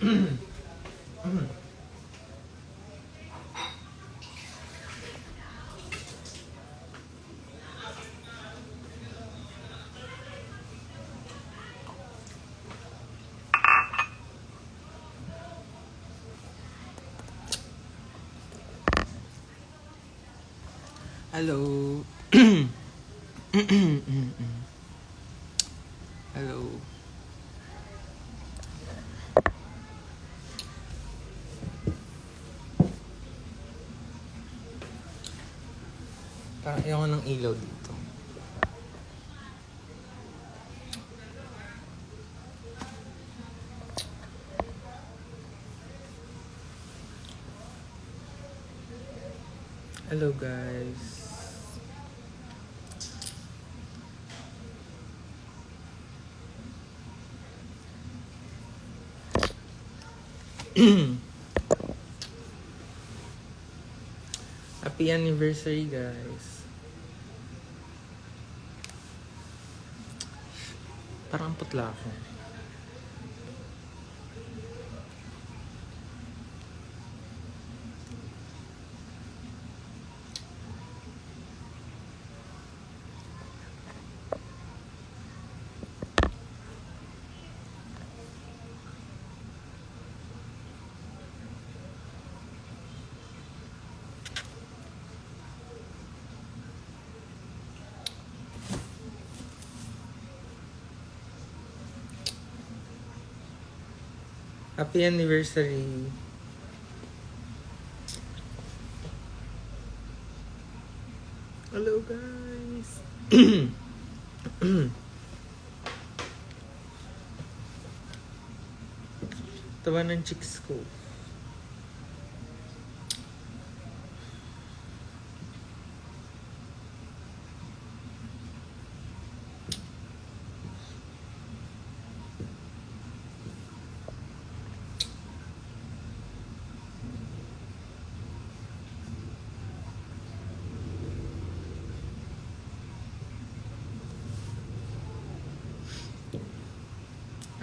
Hello. Hello. Parang ayaw ng ilaw dito. Hello guys. Happy anniversary guys. Parang putla ako. Happy anniversary. Hello guys. Tawa ng chicks ko.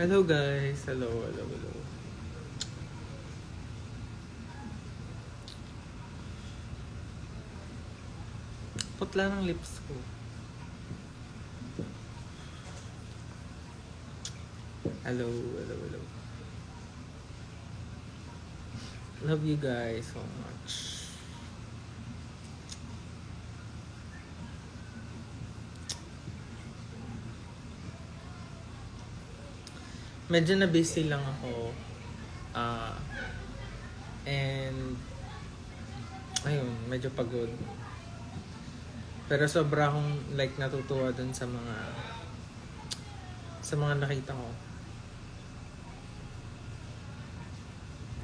Hello guys. Hello. Putla ng lips ko. Hello. Love you guys so much. Medyo na busy lang ako. And ayun, medyo pagod. Pero sobra akong like natutuwa dun sa mga nakita ko.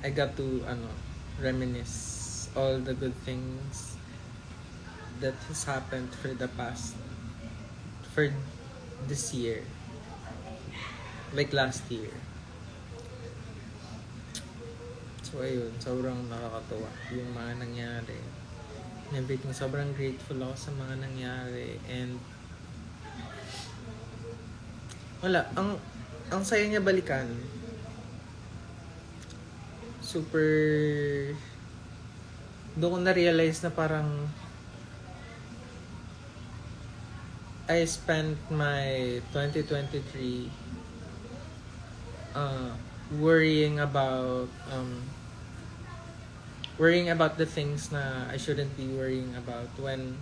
I got to reminisce all the good things that has happened for this year. Like last year. So ayun, sobrang nakakatuwa yung mga nangyari. Everything, sobrang grateful ako sa mga nangyari. And wala, ang saya niya balikan. Super doon ko na-realize na parang I spent my 2023 worrying about the things na I shouldn't be worrying about, when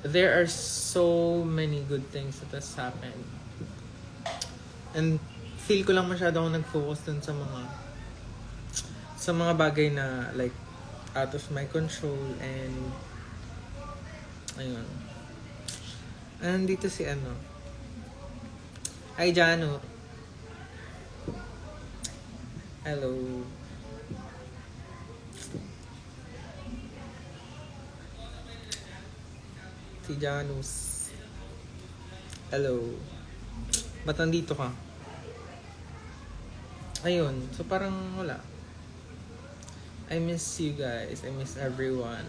there are so many good things that has happened. And feel ko lang masyado ako nag-focus dun sa mga bagay na like out of my control. And ayun. Nandito si Hi Jano. Hello. Si Janus. Hello. Ba't nandito ka? Ayun. So parang wala. I miss you guys. I miss everyone.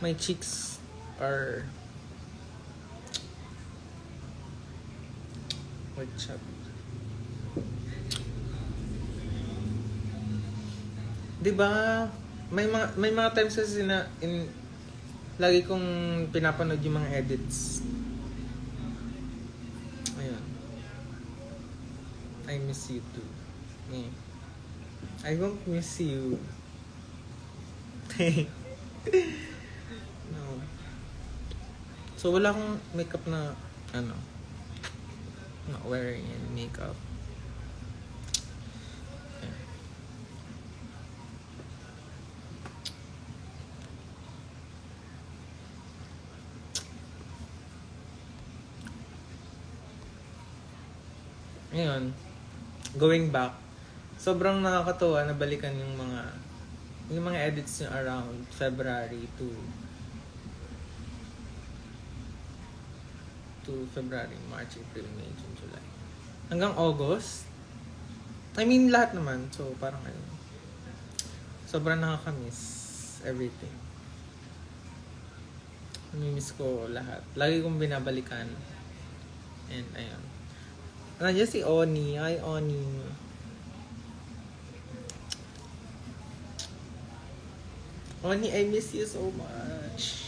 My cheeks are With chubby. Diba? May mga times kasi lagi kong pinapanood yung mga edits. Ayun. I miss you too. Eh. I won't miss you. No. So wala akong makeup na not wearing any makeup. Yeah. Ngayon, going back, sobrang nakakatuwa na balikan yung mga edits niya around February to February, March, April, May, June, July. Hanggang August. I mean, lahat naman. So, parang sobrang nakakamiss everything. Namimiss ko lahat. Lagi kong binabalikan. And, ayun. Nandiyan si Oni. Hi, Oni. Oni, I miss you so much.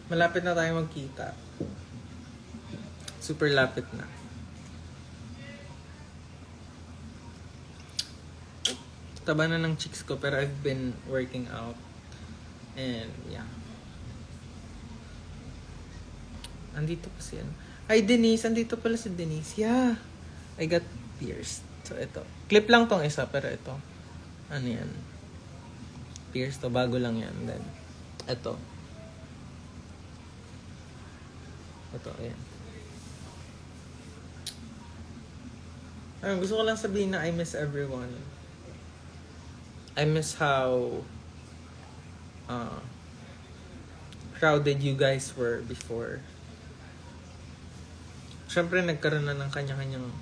Malapit na tayo magkita. Super lapit na. Taba na ng cheeks ko pero I've been working out. And yeah. Andito pa si Ay, Denise. Andito pala si Denise. Yeah. I got pierced. So, ito. Clip lang tong isa pero ito. Ano yan? Pierced to. Bago lang yan. Then, ito. Ito, ayan. Gusto ko lang sabihin na I miss everyone. I miss how crowded you guys were before. Siyempre, nagkaroon na ng kanya-kanyang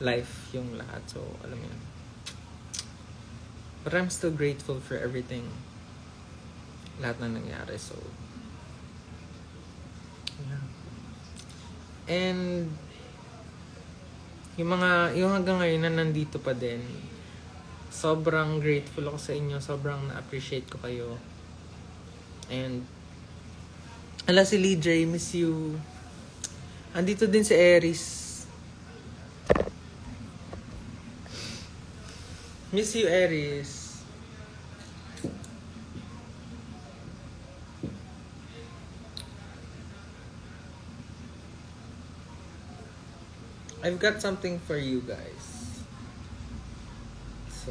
life yung lahat. So, alam mo yun. But I'm still grateful for everything. Lahat na nangyari. So, yeah. And yung hanggang ngayon na nandito pa din, sobrang grateful ako sa inyo, sobrang na-appreciate ko kayo. And si Lee J, miss you. Andito din si Aries. Miss you, Aries. I've got something for you guys. So,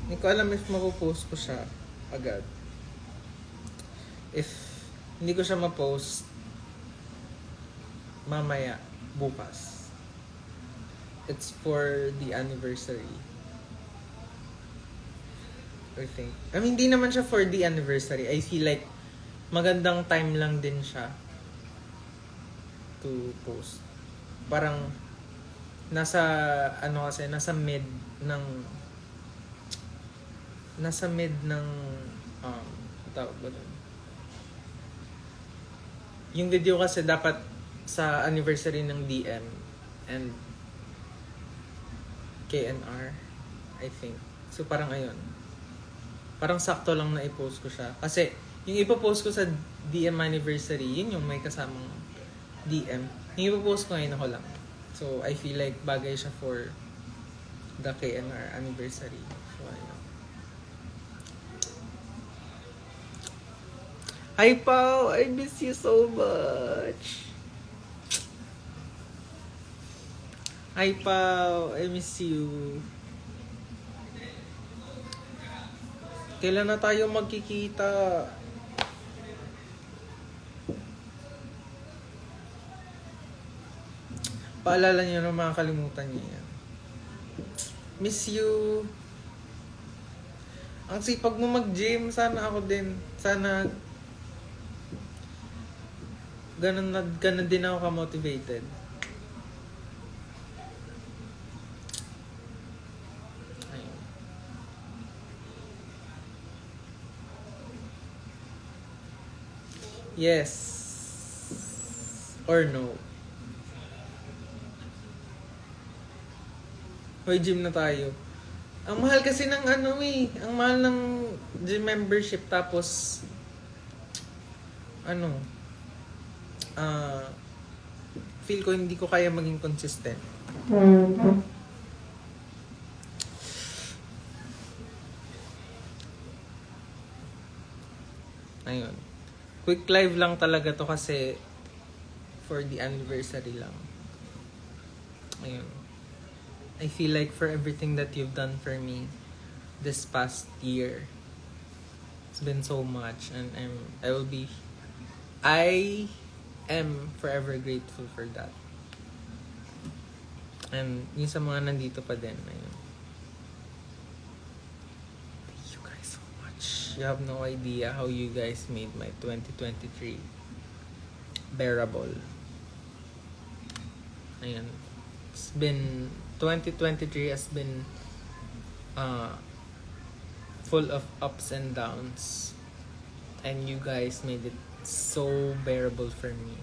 hindi ko alam if mapopost ko siya agad. If hindi ko siya mapost mamaya, bukas. It's for the anniversary. I think. I mean, hindi naman siya for the anniversary. I feel like magandang time lang din siya to post. Parang nasa mid ng tawag ba dun? Yung video kasi dapat sa anniversary ng DM and KNR, I think. So parang ayun. Parang sakto lang na i-post ko siya. Kasi yung ipopost ko sa DM anniversary, yun yung may kasamang DM. Yung ipopost ko ngayon ako lang. So I feel like bagay siya for the KNR anniversary. So ayun. Hi Pao! I miss you so much! Hi Pao! I miss you! Kailan na tayo magkikita? Paalala niyo na makakalimutan niyo yan. Miss you! Ang sipag mo mag-gym. Sana ako din. Sana ganun din ako ka-motivated. Ayun. Yes or no? Hoy, gym na tayo. Ang mahal kasi ng ano eh. Ang mahal ng gym membership. Tapos, ano, feel ko hindi ko kaya maging consistent. Ayun. Quick live lang talaga to kasi for the anniversary lang. Ayun. I feel like for everything that you've done for me this past year, it's been so much, and I am forever grateful for that. And yung sa mga nandito pa din, ayun. Thank you guys so much. You have no idea how you guys made my 2023 bearable. Ayun. It's been 2023 has been full of ups and downs, and you guys made it so bearable for me.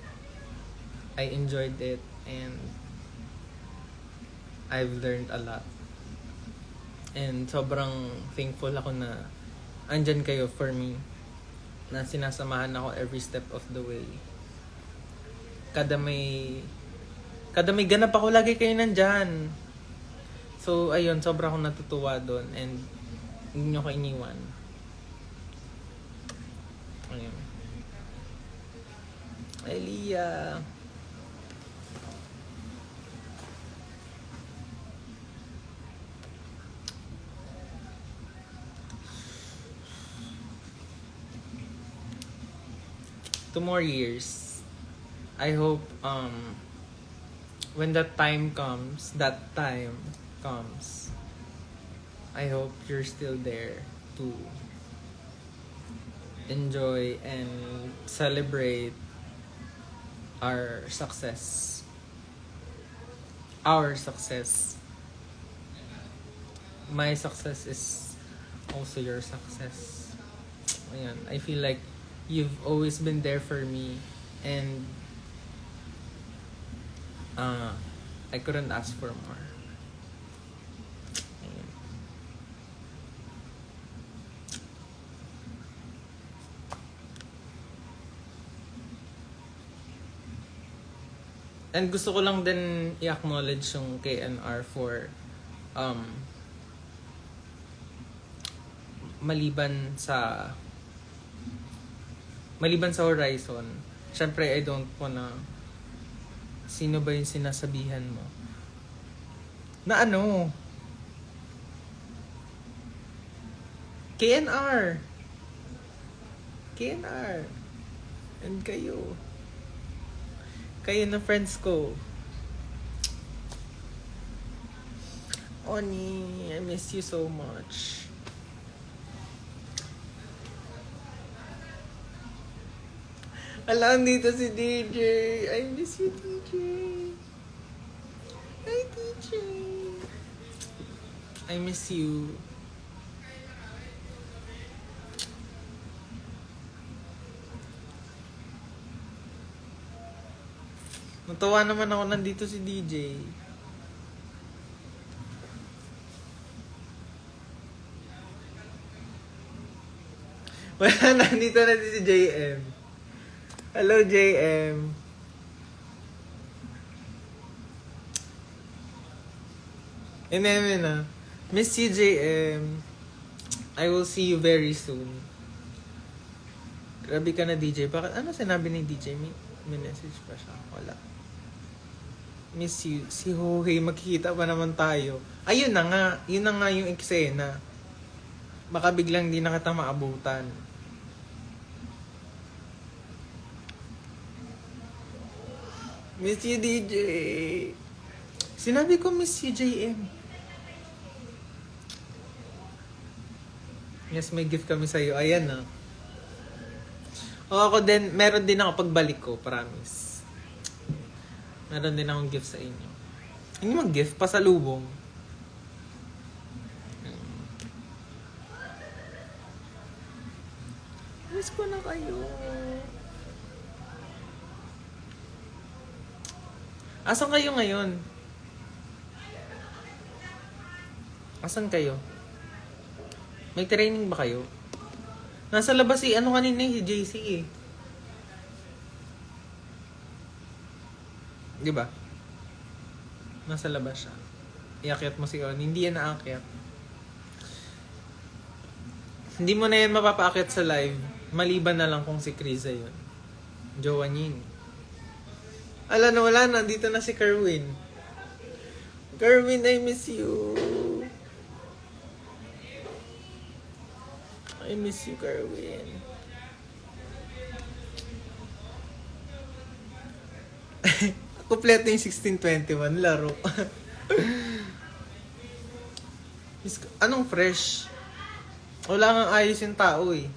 I enjoyed it, and I've learned a lot, and sobrang thankful ako na andyan kayo for me, na sinasamahan ako every step of the way. Kada may ganap ako, lagi kayo nandyan. So, ayun, sobrang akong natutuwa doon, and hindi nyo ko iniwan. Ayun. Ay, Lia. Two more years. I hope, when that time comes, I hope you're still there to enjoy and celebrate our success. Our success. My success is also your success. Ayan, I feel like you've always been there for me, and I couldn't ask for more. Ayan. And gusto ko lang din i-acknowledge yung KNR for maliban sa Horizon. Syempre, I don't wanna, sino ba yung sinasabihan mo na ano, KNR and kayo na friends ko. Oni, I miss you so much. Alam, dito si DJ. I miss you, DJ. Hi, DJ. I miss you. Natawa naman ako, nandito si DJ. Wala, nandito na si JM. Hello, JM. Ineme na. Miss you, JM. I will see you very soon. Grabe ka na, DJ. Bakit? Ano sinabi ni DJ? May message pa siya. Wala. Miss you. Si Hohei, magkikita pa naman tayo. Ayun na nga. Yun na nga yung eksena. Baka biglang di na kita maabutan. Miss you, DJ. Sinabi ko miss you, JM. Yes, may gift kami sa'yo. Ayan na. O ako din, meron din ako pagbalik ko, promise. Meron din akong gift sa inyo. Hindi mang gift, pasalubong. Miss ko na kayo. Asan kayo ngayon? Asan kayo? May training ba kayo? Nasa labas ano kanina si JC eh. Di ba? Nasa labas siya. Iakyat mo si On. Hindi yan naakyat. Hindi mo na yan mapapaakyat sa live. Maliban na lang kung si Kriza yun. Jowa niya yun. Ala na wala na. Dito na si Kerwin. Kerwin, I miss you. I miss you, Kerwin. Kompleto yung 1621 laro. Anong fresh? Wala nga ayos yung tao eh.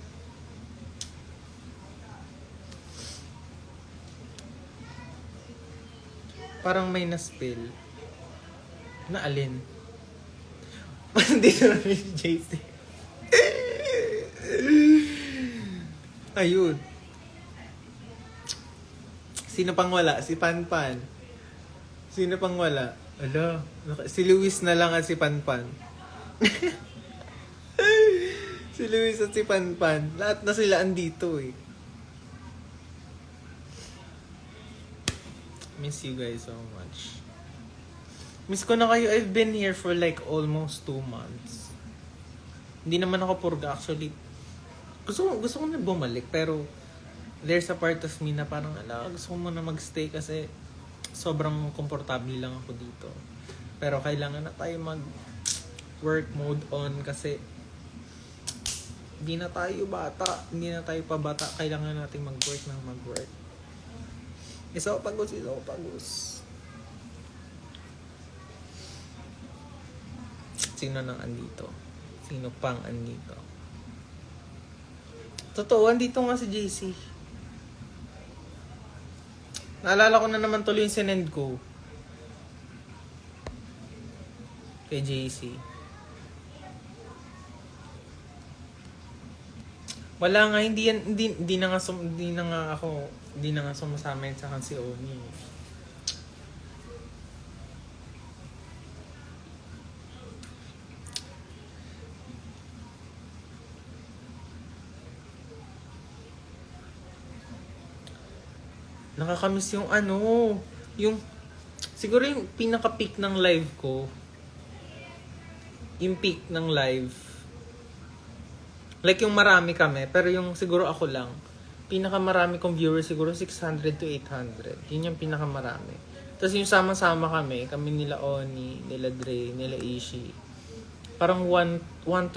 Parang may na-spill. Na alin? Dito na si JC. Ayun. Sino pang wala? Si Panpan. Sino pang wala? Ala, si Luis na lang at si Panpan. Si Luis at si Panpan. Lahat na sila andito eh. Miss you guys so much. Miss ko na kayo. I've been here for like almost 2 months. Hindi naman ako purga actually. Gusto ko na bumalik pero there's a part of me na parang gusto ko muna magstay kasi sobrang komportable lang ako dito. Pero kailangan na tayo mag work mode on kasi hindi na tayo bata. Hindi na tayo pabata. Kailangan natin mag-work ng mag-work. Isa ko pagos. Sino nang andito? Sino pang andito? Totoo, andito nga si JC. Naalala ko na naman tuloy yung sinend ko. Kay JC. Wala nga, hindi na nga sumasama yun sa akin si Oni. Nakakamiss yung siguro yung pinaka-peak ng live ko. Yung peak ng live. Like yung marami kami, pero yung siguro ako lang. Pinakamarami kong viewers siguro 600 to 800. Yun yung pinakamarami. Tapos yung sama-sama kami nila Oni, nila Dre, nila Ishi. Parang 1-2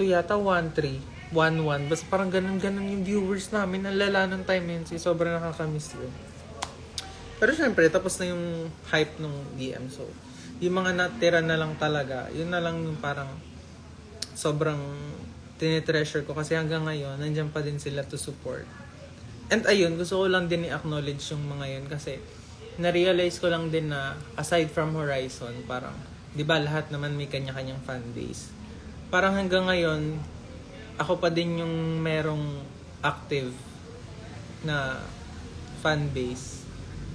yata, 1-3, 1-1. Basta parang ganun yung viewers namin. Ang lala ng time yun. Sobrang nakakamiss yun. Pero syempre, tapos na yung hype ng DM. So, yung mga natira na lang talaga, yun na lang yung parang sobrang tinitreasure ko. Kasi hanggang ngayon, nandiyan pa din sila to support. And ayun, gusto ko lang din i-acknowledge yung mga yun. Kasi, na-realize ko lang din na aside from Horizon, parang, di ba lahat naman may kanya-kanyang fanbase. Parang hanggang ngayon, ako pa din yung merong active na fanbase.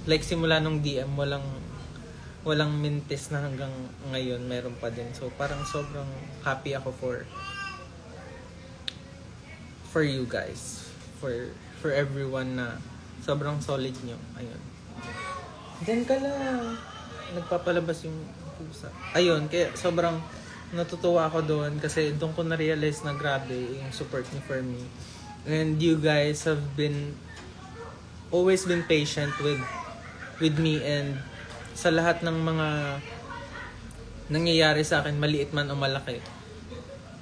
Like simula nung DM, walang mintis na hanggang ngayon meron pa din. So parang sobrang happy ako for you guys. For everyone na sobrang solid nyo. Ayun. Diyan ka lang. Nagpapalabas yung pusa. Ayun, kaya sobrang natutuwa ako doon kasi doon ko na-realize na grabe yung support niyo for me. And you guys have always been patient with me and sa lahat ng mga nangyayari sa akin, maliit man o malaki.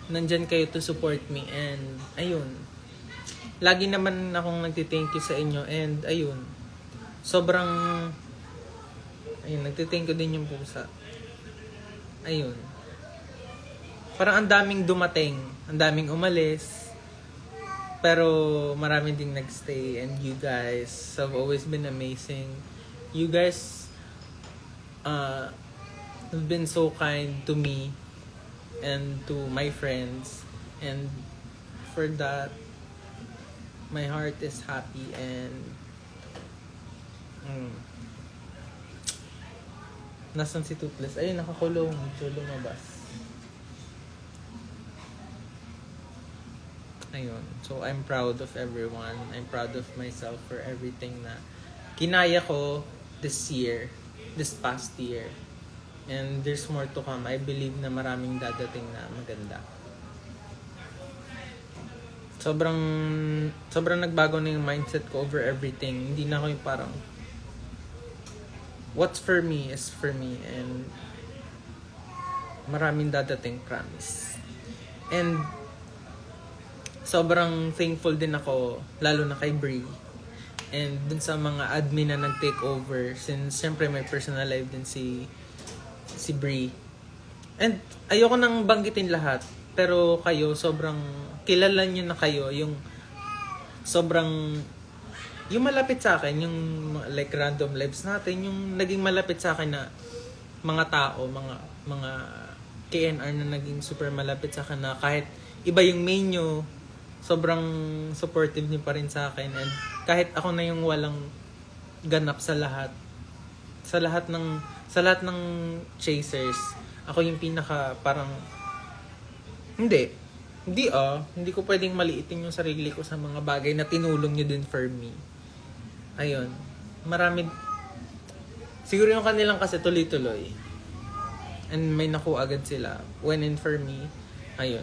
Nandyan kayo to support me and ayun. Lagi naman akong nagti-thank you sa inyo and ayun. Sobrang nagti-thank you din yung pusa. Ayun. Parang ang daming dumating, ang daming umalis. Pero marami ding nagstay and you guys have always been amazing. You guys have been so kind to me and to my friends, and for that my heart is happy and Nasaan si Toothless? Ayun, nakakulong. Medyo lumabas. Ayun. So, I'm proud of everyone. I'm proud of myself for everything na kinaya ko this year. This past year. And there's more to come. I believe na maraming dadating na maganda. Sobrang nagbago na yung mindset ko over everything. Hindi na ako yung parang what's for me is for me, and maraming dadating, promise. And sobrang thankful din ako, lalo na kay Brie and dun sa mga admin na nag-take over, since syempre may personal life din si Brie. And ayoko nang banggitin lahat, pero kayo sobrang kilala niyo na kayo, yung sobrang yung malapit sa akin, yung like random lives natin, yung naging malapit sa akin na mga tao, mga KNR na naging super malapit sa akin na kahit iba yung main nyo, sobrang supportive niyo pa rin sa akin. And kahit ako na yung walang ganap sa lahat ng chasers, ako yung pinaka parang hindi ko pwedeng maliitin yung sarili ko sa mga bagay na tinulong nyo din for me. Ayun. Marami. Siguro yung kanilang kasi tuloy-tuloy. And may nakuha agad sila. When in for me, ayun.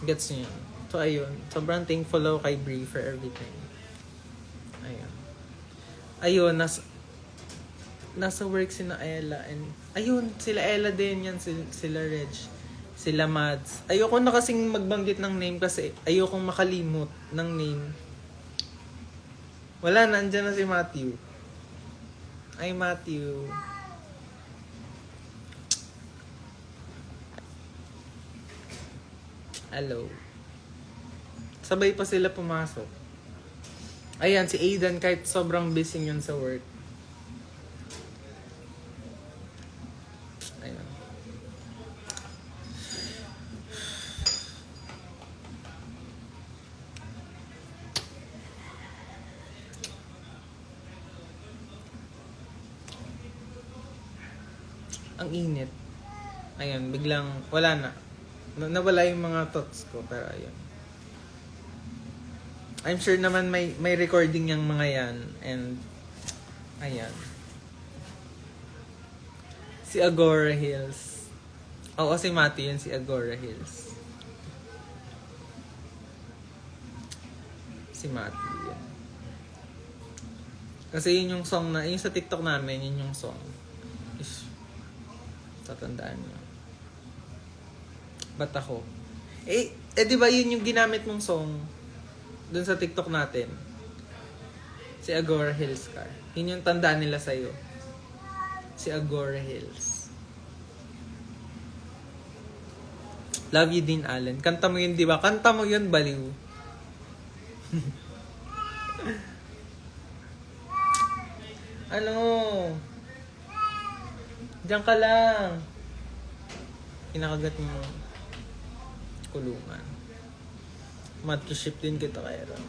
Gets nyo yun. So, ayun. Sobrang thankful ako kay Brie for everything. Ayun. Ayun. Nasa work sina Ella. And, ayun. Sila Ella din yan. Sila Reg. Sila Mads. Ayoko na kasing magbanggit ng name kasi ayokong makalimot ng name. Wala, nandyan na si Matthew. Ay, Matthew. Hello. Sabay pa sila pumasok. Ayan, si Aidan kahit sobrang busy yun sa work. Ayan. Ang init. Ayan, biglang wala na. Nawala yung mga thoughts ko, pero ayun. I'm sure naman may recording yung mga yan, and ayan. Si Agora Hills. Oo, si Mati yun, si Agora Hills. Si Mati yan. Kasi yun yung song na, yung sa TikTok namin, yun yung song. Tatandaan nyo. Ba't ako? Di ba yun yung ginamit mong song dun sa TikTok natin? Si Agora Hills ka. Yun yung tandaan nila sa'yo. Si Agora Hills. Love you din, Allen. Kanta mo yun, di ba? Kanta mo yun, baliw. Ano? Diyan ka lang. Kinakagat mo kulungan. Mat-ship din kita kay Ron.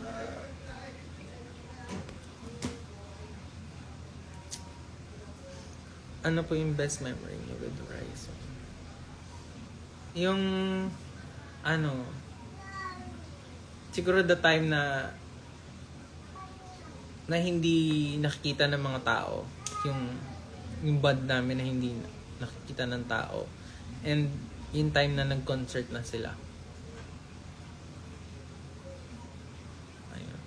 Ano po yung best memory niyo with Horizon? Yung siguro the time na hindi nakikita ng mga tao yung band namin na hindi nakikita ng tao, and yung time na nag-concert na sila. Ayun.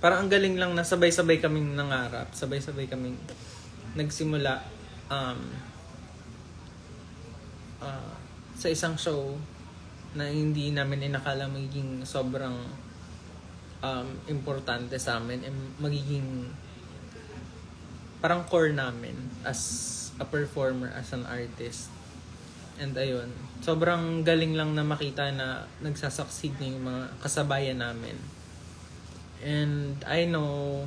Parang ang galing lang na sabay-sabay kaming nangarap, sabay-sabay kaming nagsimula sa isang show na hindi namin inakala magiging sobrang importante sa amin, and magiging parang core namin as a performer, as an artist. And ayun, sobrang galing lang na makita na nagsasucceed na yung mga kasabayan namin. And I know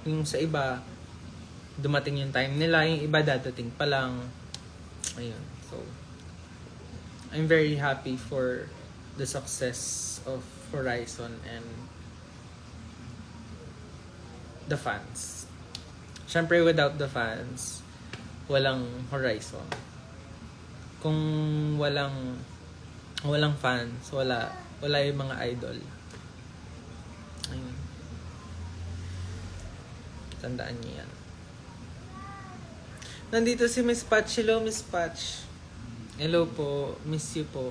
yung sa iba dumating yung time nila, yung iba dadating pa lang. Ayun, so I'm very happy for the success of Horizon, and the fans. Syempre, without the fans, walang horizon. Kung walang fans, wala yung mga idol. Ayun. Tandaan niyo yan. Nandito si Miss Patch. Hello, Miss Patch. Hello po. Miss you po.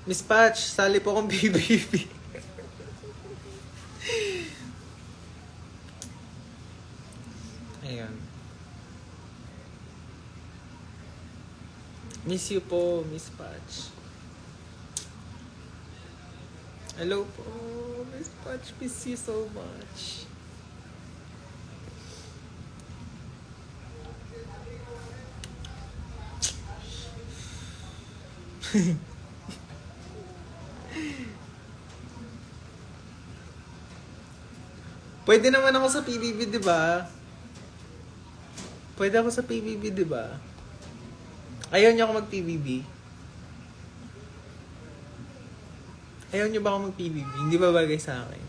Miss Patch, sali po akong BBB. Ayan. Miss you po, Miss Patch. Hello po, Miss Patch. Miss you so much. Pwede naman ako sa PBB, di ba? Pwede ako sa PBB, di ba? Ayaw niyo ako mag-PBB? Ayaw niyo ba ako mag-PBB? Hindi ba bagay sa akin?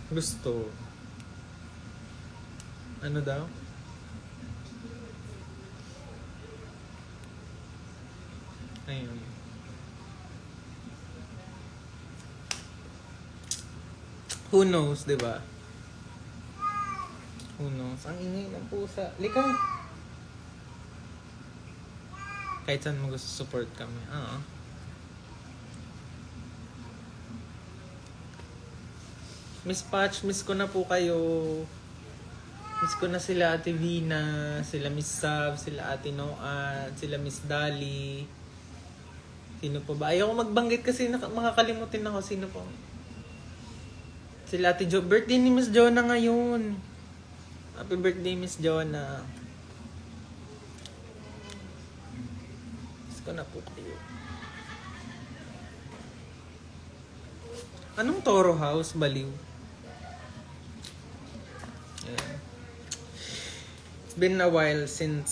Gusto. Ano daw? Ayun. Who knows, di ba? Who knows? Ang ingay ng pusa. Lika! Kahit saan mo gusto support kami. Miss Patch, miss ko na po kayo. Miss ko na sila Ate Vina, sila Miss Sav, sila Ate Noan, sila Miss Dali. Sino pa ba? Ayaw ko magbanggit kasi makakalimutin ako. Sino pa? Sila Ate Jo. Birthday ni Miss Jonah ngayon. Happy birthday, Miss Jonah. Miss ko na po kayo. Anong Toro House? Baliw. Yeah. It's been a while since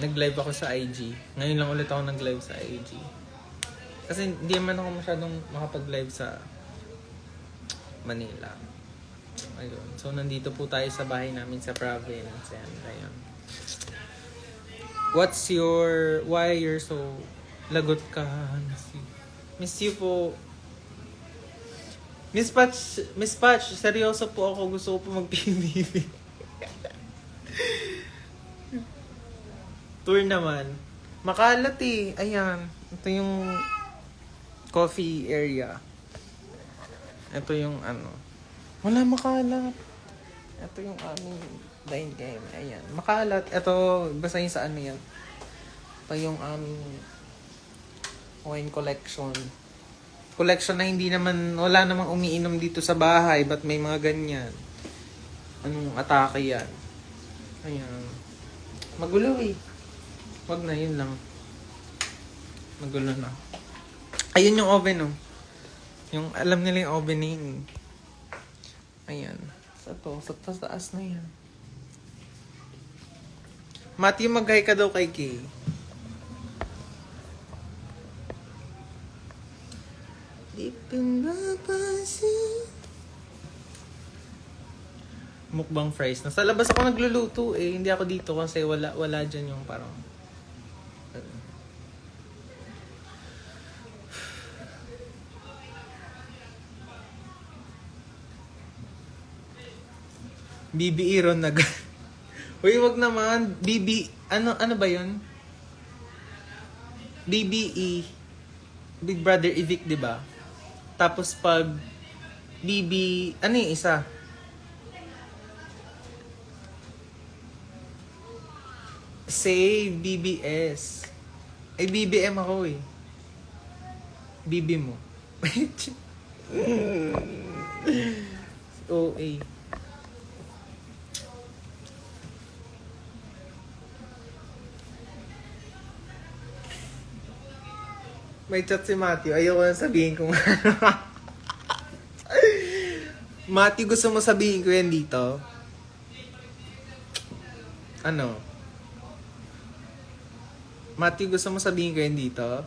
nag-live ako sa IG. Ngayon lang ulit ako nag-live sa IG. Kasi hindi naman ako masyadong makapag-live sa Manila. Ayun. So, nandito po tayo sa bahay namin sa province. Ayun. Why you're so lagot ka? Miss you po. Miss Patch, seryoso po ako. Gusto ko po mag-PBB. Tour naman. Makalat eh. Ayan. Ito yung coffee area. Ito yung ano. Wala makalat. Ito yung aming dine game. Ayan. Makalat. Ito, basahin sa ano yan. Ito yung aming wine collection. Collection na hindi naman, wala namang umiinom dito sa bahay. Ba't may mga ganyan? Anong atake yan? Ayan. Magulo eh. Wag na, yun lang. Magulo na. Ayun yung oven, oh. Yung, alam nila yung ovening. Ayan. Sa taas na yan. Matthew, mag-hi ka daw kay Kay. Di pinapansin. Mukbang fries. Nasa labas ako nagluluto eh. Hindi ako dito kasi wala dyan yung parang BBE Ron nag... Uy, wag naman. Ano ba yun? BBE. Big Brother Evict, di ba? Tapos pag ano yung isa? Save BBS. Ay, BBM ako eh. BB mo. OA. May chat si Matthew. Ayoko na sabihin kung ano. Mati, gusto mo sabihin ko yan dito? Ano? Mati, gusto mo sabihin ko yan dito?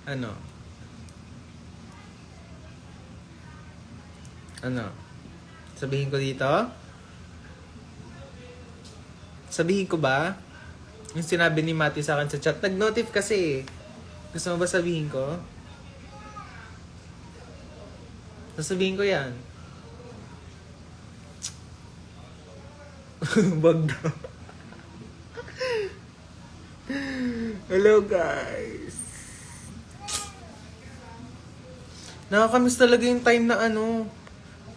Ano? Ano? Sabihin ko dito? Sabihin ko ba? Yung sinabi ni Mati sa akin sa chat. Nag-notif kasi. Gusto mo ba sabihin ko? Sasabihin ko yan. Wag daw. Hello guys. Nakakamiss talaga yung time na ano.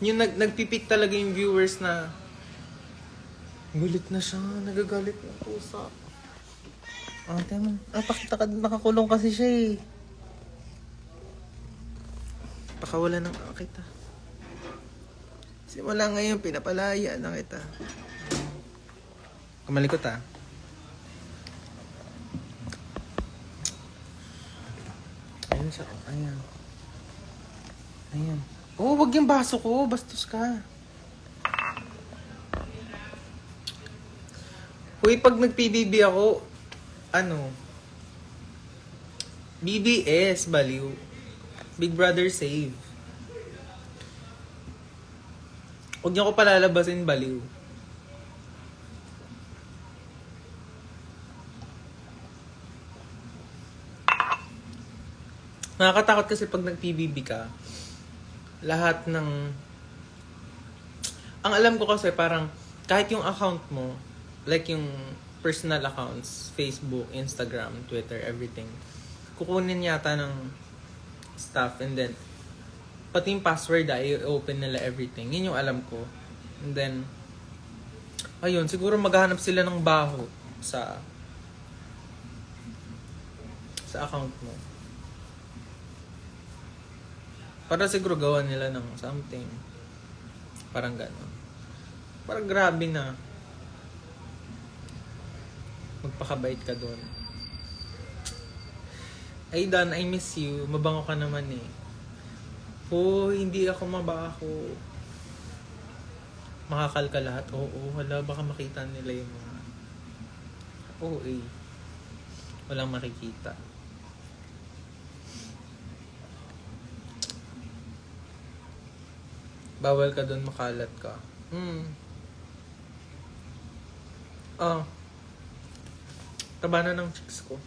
Yung nagpipik talaga yung viewers na gulit na siya. Nagagalit na pusa. Ate man. Pakita ka. Nakakulong kasi siya eh. Pakawala ng kita. Simula ngayon, pinapalaya na kita. Kumalikot ah. Ayun siya. Ayan. Ayan. Oh, wag yung baso ko. Bastos ka. Uy, pag nag-PBB ako, ano? BBS, baliw. Big Brother Save. Huwag niyo ko palalabasin, baliw. Nakakatakot kasi pag nag-PBB ka, lahat ng... Ang alam ko kasi parang kahit yung account mo, like yung personal accounts, Facebook, Instagram, Twitter, everything, kukunin yata ng stuff and then pati yung password i-open nila everything. Yun yung alam ko. And then ayun, siguro maghahanap sila ng baho sa account mo. Para siguro gawa nila ng something. Parang gano'n. Parang grabe na. Magpakabait ka doon. Ay, Dan, I miss you. Mabango ka naman eh. Oh, hindi ako mabaho. Makakal ka lahat. Oo, wala. Baka makita nila yung mga... Oo eh. Walang makikita. Bawal ka doon, makalat ka. Taba na ng chicks ko.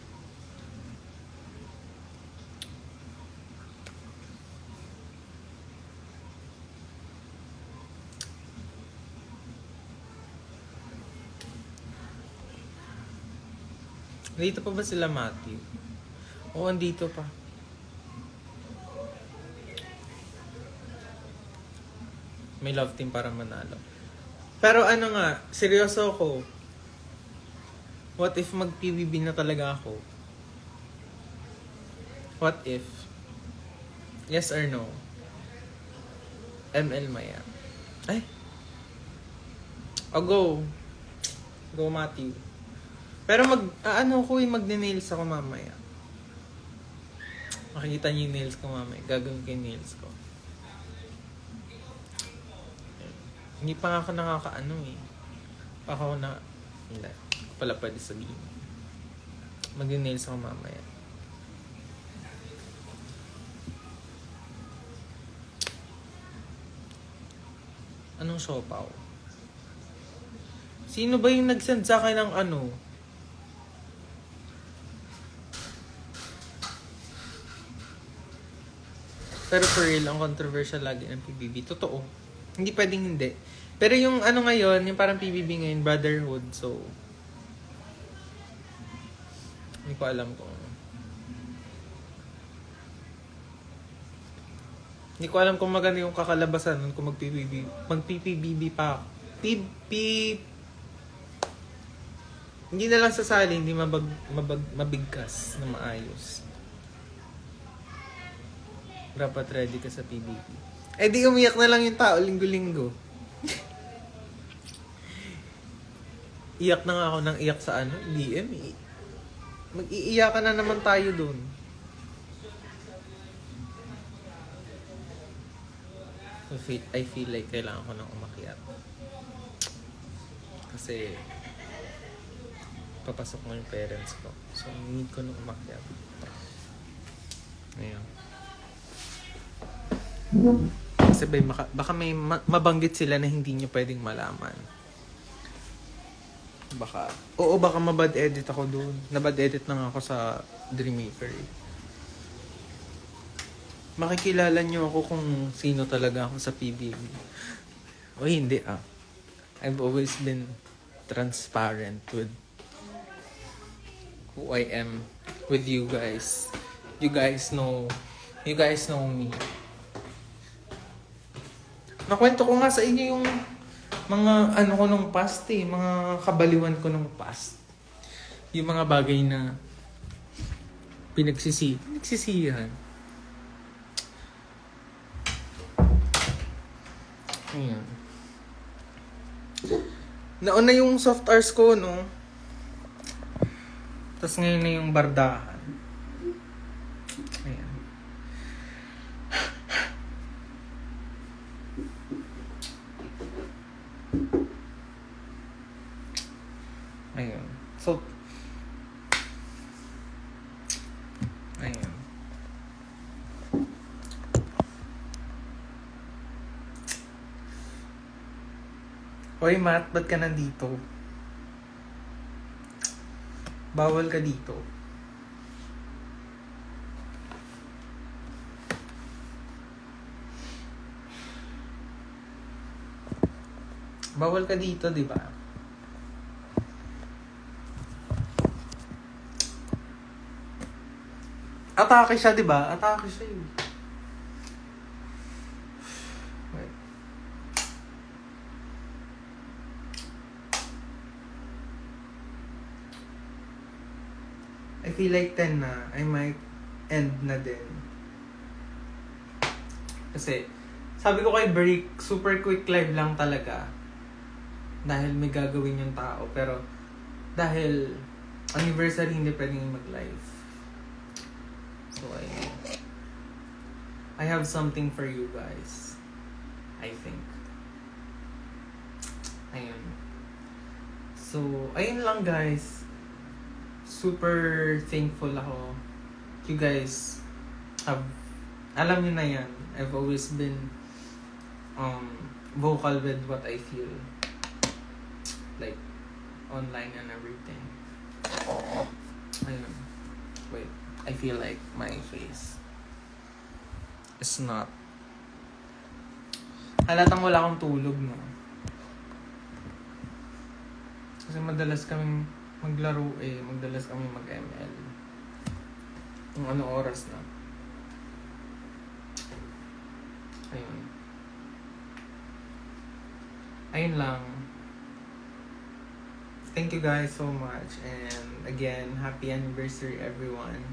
Dito pa ba sila, Matthew? Oo, andito pa. May love team para manalo. Pero ano nga, seryoso ako. What if mag-PBB na talaga ako? What if? Yes or no? ML Maya. Ay! O go. Go, Matthew. Pero magne-nails ako mamaya. Makikita niyo yung nails ko mamaya. Gagawin ko yung nails ko. Hindi pa nga ako nakakaano eh. Ako na... Hindi. Pala pwede sabihin. Magne-nails ako mamaya. Anong siopaw? Sino ba yung nag-send sa akin ng ano? Pero for real, ang controversial lagi ng PBB. Totoo. Hindi pwedeng hindi. Pero yung ano ngayon, yung parang PBB ngayon, brotherhood. So, hindi ko alam kung... Hindi ko alam kung maganda yung kakalabasan nun kung mag-PBB pa ako. Hindi na lang sasali, hindi mabigkas na maayos. Dapat ready ka sa PBB. Eh di umiyak na lang yung tao linggo-linggo. Iyak na nga ako ng iyak sa ano, DM eh. Mag-iiyakan na naman tayo dun. I feel like kailangan ko nang umakyat. Kasi papasok mo yung parents ko. So, need ko nang umakyat. Ayun. Kasi baka may mabanggit sila na hindi nyo pwedeng malaman. Baka mabad edit ako doon. Nabad edit lang ako sa Dreammaker. Makikilala nyo ako kung sino talaga ako sa PBB. O hindi I've always been transparent with who I am with you guys. You guys know me. Nakwento ko nga sa inyo yung mga ko nung past mga kabaliwan ko nung past. Yung mga bagay na pinagsisihan. Ayan. Nauna yung soft hours ko, no? Tapos ngayon na yung bardahan. Ayan. Ayan. So, ayan. Hoy, Matt, ba't ka nandito? Bawal ka dito. Bawal ka dito, di ba? Atake siya, di ba? Atake siya yun. I feel like 10 na. I might end na din. Kasi, sabi ko kay Brick, super quick live lang talaga. Dahil may gagawin yung tao. Pero, dahil anniversary, hindi pwedeng mag-live. So, I have something for you guys. I think. Ayun. So, ayun lang guys. Super thankful ako. You guys have, alam niyo na yan, I've always been vocal with what I feel. Like, online and everything. Ayun. Wait, I feel like my face is not. Halatang wala akong tulog, no? Kasi madalas kaming maglaro madalas kami mag-ML. Kung ano oras na. Ayun. Ayun lang. Thank you guys so much. And again, happy anniversary everyone.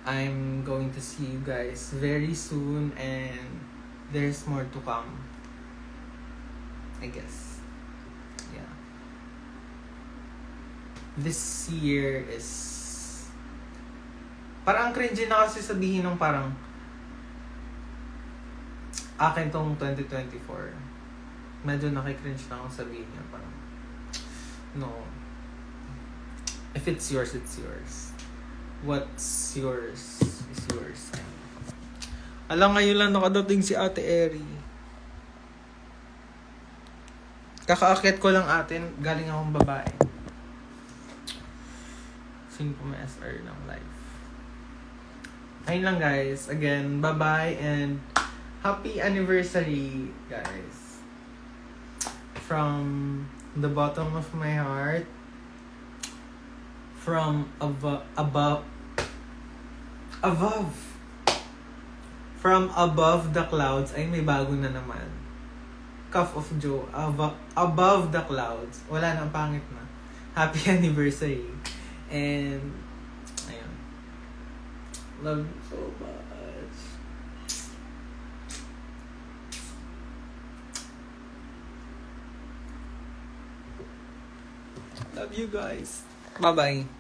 I'm going to see you guys very soon and there's more to come. I guess. Yeah. This year is parang cringy na kasi sabihin ng parang akin tong 2024. Medyo nakikringe na akong sabihin niya parang no. If it's yours, it's yours. What's yours is yours. Alam, ngayon lang nakadating si Ate Eri. Kakaakyat ko lang atin, galing akong babae. Sing po may SR ng live. Ayun lang guys. Again, bye-bye and happy anniversary guys. From the bottom of my heart. From above. From above the clouds. Ay, may bago na naman. Cuff of Joe. Above the clouds. Wala na, pangit na. Happy anniversary. And, ayun. Love you so much. Love you guys. Bye-bye.